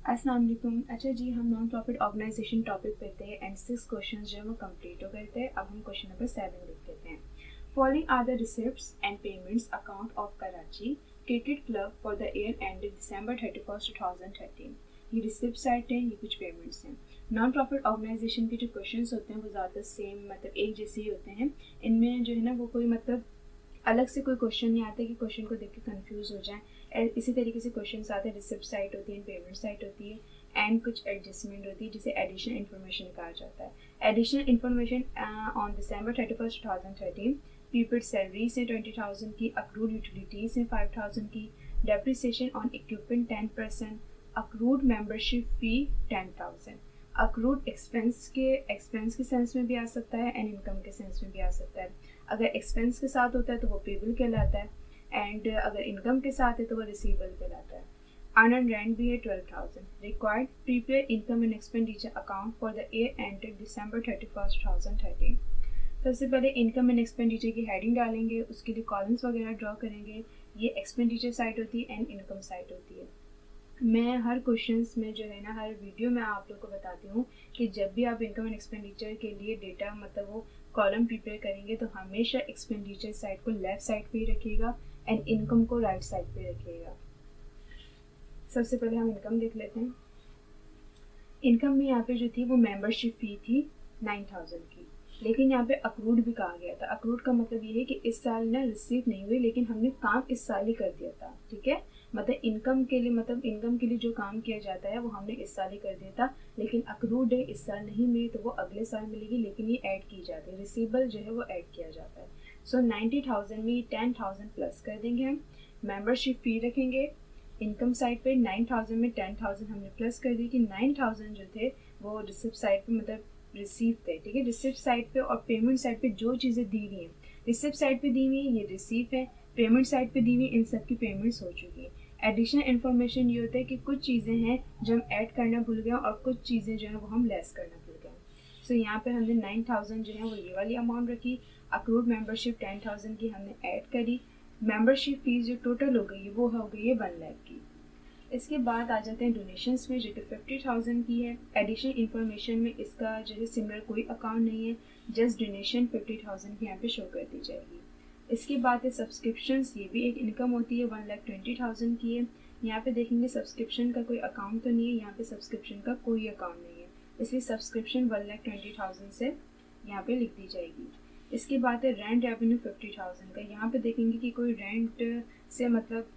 अस्सलाम वालेकुम। अच्छा जी, हम नॉन प्रॉफिट ऑर्गेनाइजेशन टॉपिक पे थे एंड 6 क्वेश्चन जो है वो कंप्लीट हो गए थे। अब हम क्वेश्चन नंबर 7 लिख लेते हैं। Following are the receipts and payments account of Karachi Cricket Club for the year ended December 31st, 2013। ये रिसिप्ट साइट है, ये कुछ पेमेंट्स हैं। नॉन प्रॉफिट ऑर्गेनाइजेशन के जो क्वेश्चन होते हैं वो ज़्यादा सेम मतलब एक जैसे ही होते हैं। इनमें जो है ना वो कोई मतलब अलग से कोई क्वेश्चन नहीं आता कि क्वेश्चन को देख के कंफ्यूज हो जाए। इसी तरीके से क्वेश्चन आते हैं, रिसिप्ट साइट होती है, पेमेंट साइट होती है एंड कुछ एडजस्टमेंट होती है जिसे एडिशनल इन्फॉर्मेशन कहा जाता है। Additional information on December 31st, 2013 prepaid salary से 20,000 की, अक्रूड यूटिलिटीज से 5,000 की, depreciation on equipment 10%, accrued membership fee 10,000। Accrued expense के सेंस में भी आ सकता है एंड इनकम के सेंस में भी आ सकता है। अगर एक्सपेंस के साथ होता है तो वो पेबल कहलाता है एंड अगर इनकम के साथ है तो वो रिसीवेबल कहलाता है। अर्न रेंट भी है 12,000। Required prepaid income and expenditure account for the year ended December 31st, 2013। सबसे पहले इनकम एंड एक्सपेंडिचर की हेडिंग डालेंगे, उसके लिए कॉलम्स वगैरह ड्रॉ करेंगे। ये एक्सपेंडिचर साइड होती है एंड इनकम साइड होती है। मैं हर क्वेश्चंस में जो है ना हर वीडियो में आप लोग को बताती हूँ कि जब भी आप इनकम एंड एक्सपेंडिचर के लिए डेटा मतलब वो कॉलम प्रिपेयर करेंगे तो हमेशा एक्सपेंडिचर साइड को लेफ्ट साइड पे ही रखिएगा एंड इनकम को राइट साइड पे रखिएगा। सबसे पहले हम इनकम देख लेते हैं। इनकम में यहाँ पे जो थी वो मेंबरशिप फी थी 9,000 की, लेकिन यहाँ पे अक्रूड भी कहा गया था। अक्रूड का मतलब ये है कि इस साल ना रिसीव नहीं हुई लेकिन हमने काम इस साल ही कर दिया था, ठीक है। मतलब इनकम के लिए जो काम किया जाता है वो हमने इस साल ही कर दिया था, लेकिन अक्रूड है इस साल नहीं मिली तो वो अगले साल मिलेगी, लेकिन ये ऐड की जाती है, रिसीवेबल जो है वो ऐड किया जाता है। सो 90,000 में 10,000 प्लस कर देंगे हम। मेंबरशिप फी रखेंगे इनकम साइड पे 9,000 में 10,000 हमने प्लस कर दी कि 9,000 जो थे वो रिसिप्ट साइड पे मतलब रिसीव थे, ठीक है। रिसिप्ट साइड पे और पेमेंट साइड पे जो चीज़ें दी हुई हैं, रिसिप्ट साइड पे दी हुई है ये रिसीव है, पेमेंट साइड पे दी हुई इन सब की पेमेंट्स हो चुकी है। एडिशनल इन्फॉर्मेशन ये होता है कि कुछ चीज़ें हैं जो हम ऐड करना भूल गए और कुछ चीज़ें जो है वो हम लेस करना भूल गए। सो यहाँ पे हमने 9,000 जो है वो ये वाली अमाउंट रखी। अक्रूड मेंबरशिप 10,000 की हमने ऐड करी। मेंबरशिप फीस जो टोटल हो गई है वो हो गई है 1 लाख की। इसके बाद आ जाते हैं डोनेशंस में जो कि 50,000 की है। एडिशनल इन्फॉर्मेशन में इसका जो है सिमिलर कोई अकाउंट नहीं है, जस्ट डोनेशन 50,000 की यहाँ पे शो कर दी जाएगी। इसके बाद है सब्सक्रिप्शंस, ये भी एक इनकम होती है, 1,20,000 की है। यहाँ पे देखेंगे सब्सक्रिप्शन का कोई अकाउंट तो नहीं है, यहाँ पे सब्सक्रिप्शन का कोई अकाउंट नहीं है, इसलिए सब्सक्रिप्शन 1,20,000 से यहाँ पे लिख दी जाएगी। इसके बाद है रेंट रेवेन्यू 50,000 का। यहाँ पे देखेंगे कि कोई रेंट से मतलब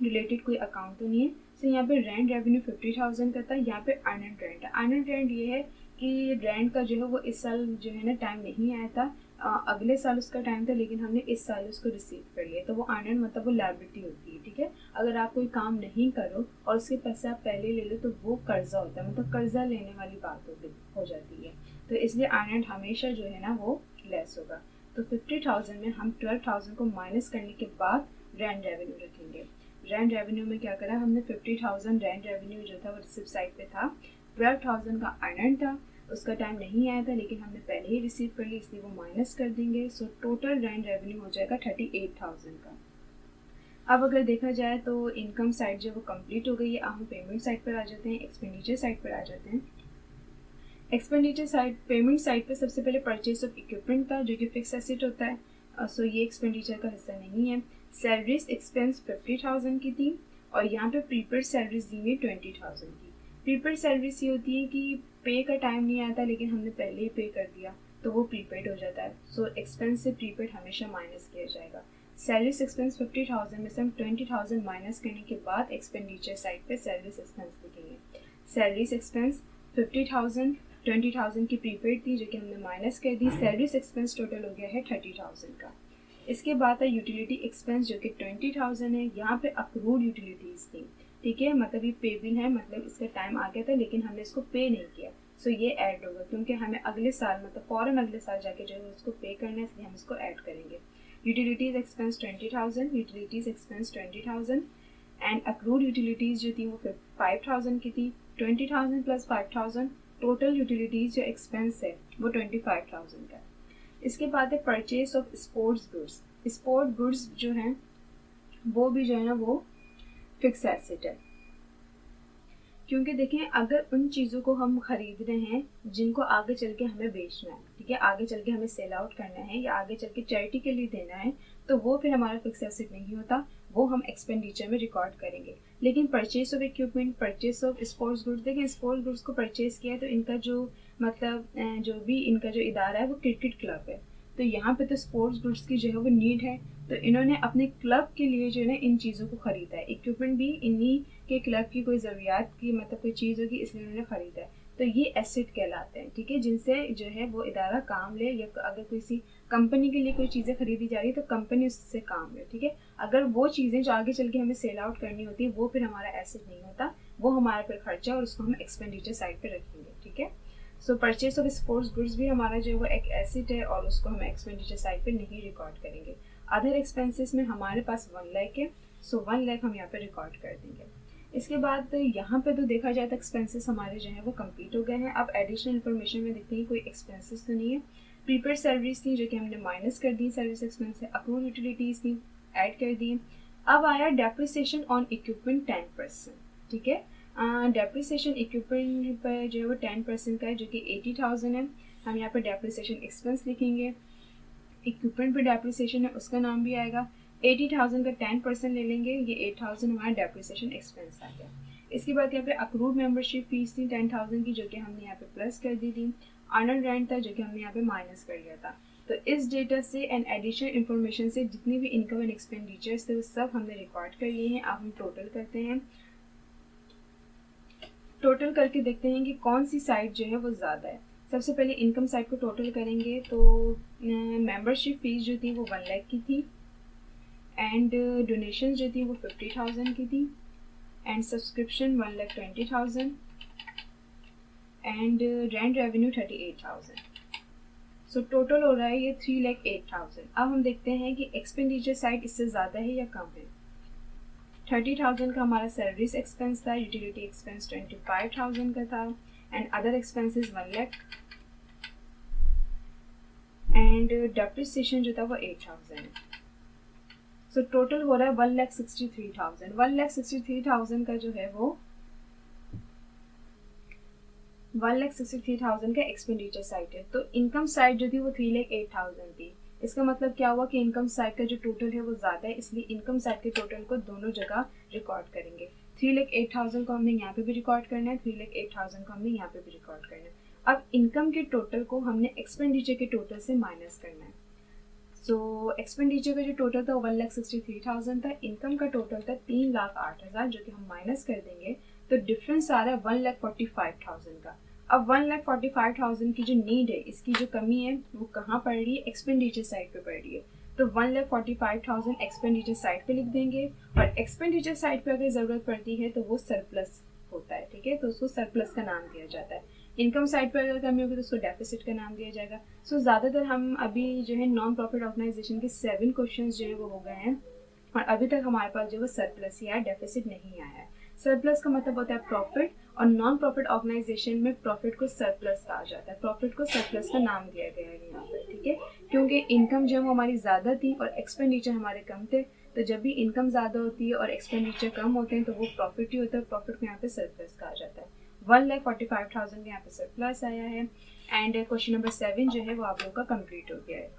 रिलेटेड कोई अकाउंट तो नहीं है। सो यहाँ पे रेंट रेवेन्यू 50,000 का था। यहाँ पे अर्न रेंट है। अर्न रेंट ये है कि रेंट का जो है वो इस साल जो है ना टाइम नहीं आया था, अगले साल उसका टाइम था, लेकिन हमने इस साल उसको रिसीव कर लिया, तो वो अर्न मतलब वो लायबिलिटी होती है, ठीक है। अगर आप कोई काम नहीं करो और उसके पैसे आप पहले ले लो तो वो कर्जा होता है, मतलब कर्जा लेने वाली बात हो जाती है, तो इसलिए अर्न हमेशा जो है ना वो लेस होगा। तो 50,000 में हम 12,000 को माइनस करने के बाद रेंट रेवेन्यू रखेंगे। रेंट रेवेन्यू में क्या करा हमने 50,000 रेंट रेवेन्यू जो था वो रिसिप्ट साइड पे था, 12,000 का अर्न था, उसका टाइम नहीं आया था लेकिन हमने पहले ही रिसीव कर ली इसलिए वो माइनस कर देंगे। सो टोटल रेंट रेवेन्यू हो जाएगा 38,000 का। अब अगर देखा जाए तो इनकम साइड जो वो कंप्लीट हो गई है। अब हम पेमेंट साइड पर आ जाते हैं, एक्सपेंडिचर साइड पर आ जाते हैं। एक्सपेंडिचर साइड पेमेंट साइड पे सबसे पहले परचेज ऑफ इक्विपमेंट था जो कि फिक्स एसेट होता है, सो ये एक्सपेंडिचर का हिस्सा नहीं है। सैलरीज एक्सपेंस 50,000 की थी और यहाँ पे प्रीपेड सैलरीज दी हुई 20,000 की। प्रीपेड सैलरीज ये होती है कि पे का टाइम नहीं आता लेकिन हमने पहले ही पे कर दिया तो वो प्रीपेड हो जाता है। सो एक्सपेंस से प्रीपेड हमेशा माइनस किया जाएगा। सैलरीज एक्सपेंस 50,000 में से हम 20,000 माइनस करने के बाद एक्सपेंडिचर साइड पे सैलरीज एक्सपेंस लिखेंगे। सैलरीज एक्सपेंस 50,000, 20,000 की प्रीपेड थी जो कि हमने माइनस कर दी। सैलरीज एक्सपेंस टोटल हो गया है 30,000 का। इसके बाद है यूटिलिटी एक्सपेंस जो कि 20,000 है। यहाँ पे अक्रूड यूटिलिटीज थी, ठीक है, मतलब ये पेबिल है, मतलब इसका टाइम आ गया था लेकिन हमने इसको पे नहीं किया, सो ये ऐड होगा क्योंकि हमें अगले साल मतलब फौरन अगले साल जाके जो है उसको पे करना है, इसलिए हम इसको ऐड करेंगे। Utilities expense 20,000, utilities expense 20,000 and accrued utilities जो थी वो 5,000 की थी। 20,000 प्लस 5,000 टोटल यूटिलिटीज जो एक्सपेंस है वो 25,000 का। इसके बाद है purchase of sports goods. Sport goods जो हैं वो भी जो है ना वो फिक्स एसेट है, क्योंकि देखें अगर उन चीज़ों को हम खरीद रहे हैं जिनको आगे चल के हमें बेचना है, ठीक है, आगे चल के हमें सेल आउट करना है या आगे चल के चैरिटी के लिए देना है, तो वो फिर हमारा फिक्स एसेट नहीं होता, वो हम एक्सपेंडिचर में रिकॉर्ड करेंगे। लेकिन purchase of equipment, purchase of sports goods, देखें स्पोर्ट्स गुड्स को परचेज किया है तो इनका जो मतलब जो भी इनका जो इदारा है वो क्रिकेट क्लब है, तो यहाँ पे तो स्पोर्ट्स गुड्स की जो है वो नीड है, तो इन्होंने अपने क्लब के लिए जो है ना इन चीज़ों को ख़रीदा है। इक्विपमेंट भी इन्हीं के क्लब की कोई ज़रूरियात की मतलब कोई चीज़ होगी इसलिए उन्होंने ख़रीदा है, तो ये एसेट कहलाते हैं, ठीक है, जिनसे जो है वो इदारा काम ले, या अगर किसी कंपनी के लिए कोई चीज़ें खरीदी जा रही है तो कंपनी उससे काम ले, ठीक है। अगर वो चीज़ें जो आगे चल के हमें सेल आउट करनी होती है वो फिर हमारा एसेट नहीं होता, वो हमारा फिर खर्चा और उसको हम एक्सपेंडिचर साइड पर रखेंगे, ठीक है। सो परचेज ऑफ स्पोर्ट्स गुड्स भी हमारा जो है वो एक एसेट है और उसको हम एक्सपेंडिचर साइड पे नहीं रिकॉर्ड करेंगे। अदर एक्सपेंसेस में हमारे पास 1 लाख है, सो 1 लाख हम यहाँ पे रिकॉर्ड कर देंगे। इसके बाद यहाँ पे तो देखा जाए तो एक्सपेंसेस हमारे जो है वो कंप्लीट हो गए हैं। अब एडिशनल इन्फॉर्मेशन में देखते हैं कोई एक्सपेंसेस तो नहीं है। प्रीपेड सर्विस थी जो कि हमने माइनस कर दी, सर्विस एक्सपेंस है। अक्रूड यूटिलिटीज थी, ऐड कर दी। अब आया डेप्रिसिएशन ऑन इक्विपमेंट 10%, ठीक है। डेप्रिसिएशन इक्विपमेंट पर जो है वो 10% का है जो कि 80,000 है। हम यहाँ पे डेप्रिसिएशन एक्सपेंस लिखेंगे, इक्विपमेंट पे डेप्रिसिएशन है उसका नाम भी आएगा। 80,000 का 10% ले लेंगे, ये 8,000 हमारा डेप्रिसिएशन एक्सपेंस आ गया। इसके बाद यहाँ पे अक्रूड मेंबरशिप फीस थी 10,000 की जो कि हमने यहाँ पे प्लस कर दी थी। अर्नड रेंट था जो कि हमने यहाँ पे माइनस कर लिया था। तो इस डेटा से एंड एडिशनल इन्फॉर्मेशन से जितनी भी इनकम एंड एक्सपेंडिचर्स थे वो सब हमने रिकॉर्ड कर लिए हैं। अब हम टोटल करते हैं, टोटल करके देखते हैं कि कौन सी साइड जो है वो ज़्यादा है। सबसे पहले इनकम साइड को टोटल करेंगे तो मेंबरशिप फीस जो थी वो 1 लाख की थी, एंड डोनेशन जो थी वो 50,000 की थी, and subscription 1,20,000, and rent revenue 38,000। So total हो रहा है ये 3,08,000। अब हम देखते हैं कि एक्सपेंडिचर साइड इससे ज़्यादा है या कम है। 30,000 का हमारा सर्विस एक्सपेंस था, यूटिलिटी एक्सपेंस 25,000 का था, and other expenses 1 lakh, and depreciation जो था वो 8,000 है। सो टोटल हो रहा है 1,63,000। 1,63,000 का जो है वो 1,63,000 का एक्सपेंडिचर साइड है। तो इनकम साइड जो थी वो 3,08,000 थी। इसका मतलब क्या हुआ कि इनकम साइड का जो टोटल है वो ज़्यादा है, इसलिए इनकम साइड के टोटल को दोनों जगह रिकॉर्ड करेंगे। 3,08,000 को हमने यहाँ पे भी रिकॉर्ड करना है, 3,08,000 को हमने यहाँ पे भी रिकॉर्ड करना है। अब इनकम के टोटल को हमने एक्सपेंडिचर के टोटल से माइनस करना है। सो एक्सपेंडिचर का जो टोटल था 1,63,000 था, इनकम का टोटल था 3,08,000 जो कि हम माइनस कर देंगे, तो डिफरेंस आ रहा है 1,45,000 का। अब 1,45,000 की जो नीड है, इसकी जो कमी है वो कहाँ पड़ रही है, एक्सपेंडिचर साइड पे पड़ रही है। तो 1,45,000 एक्सपेंडिचर साइड पे लिख देंगे, और एक्सपेंडिचर साइड पे अगर ज़रूरत पड़ती है तो वो सरप्लस होता है, ठीक है, तो उसको सरप्लस का नाम दिया जाता है। इनकम साइड पर अगर कमी होगी तो उसको डेफिसिट का नाम दिया जाएगा। सो ज़्यादातर हम अभी जो है नॉन प्रॉफिट ऑर्गेनाइजेशन के 7 क्वेश्चन जो है वो हो गए हैं, और अभी तक हमारे पास जो है सरप्लस या डेफिसिट नहीं आया है। सरप्लस का मतलब होता है प्रॉफिट, और नॉन प्रॉफिट ऑर्गेनाइजेशन में प्रॉफिट को सरप्लस कहा जाता है। प्रॉफिट को सरप्लस का नाम दिया गया है यहाँ पर, ठीक है, क्योंकि इनकम जो है वो हमारी ज़्यादा थी और एक्सपेंडिचर हमारे कम थे। तो जब भी इनकम ज़्यादा होती है और एक्सपेंडिचर कम होते हैं तो वो प्रॉफिट ही होता है, प्रॉफिट को यहाँ पे सरप्लस कहा जाता है। 1,45,000 का यहाँ पे सरप्लस आया है, एंड क्वेश्चन नंबर 7 जो है वो आप लोगों का कंप्लीट हो गया है।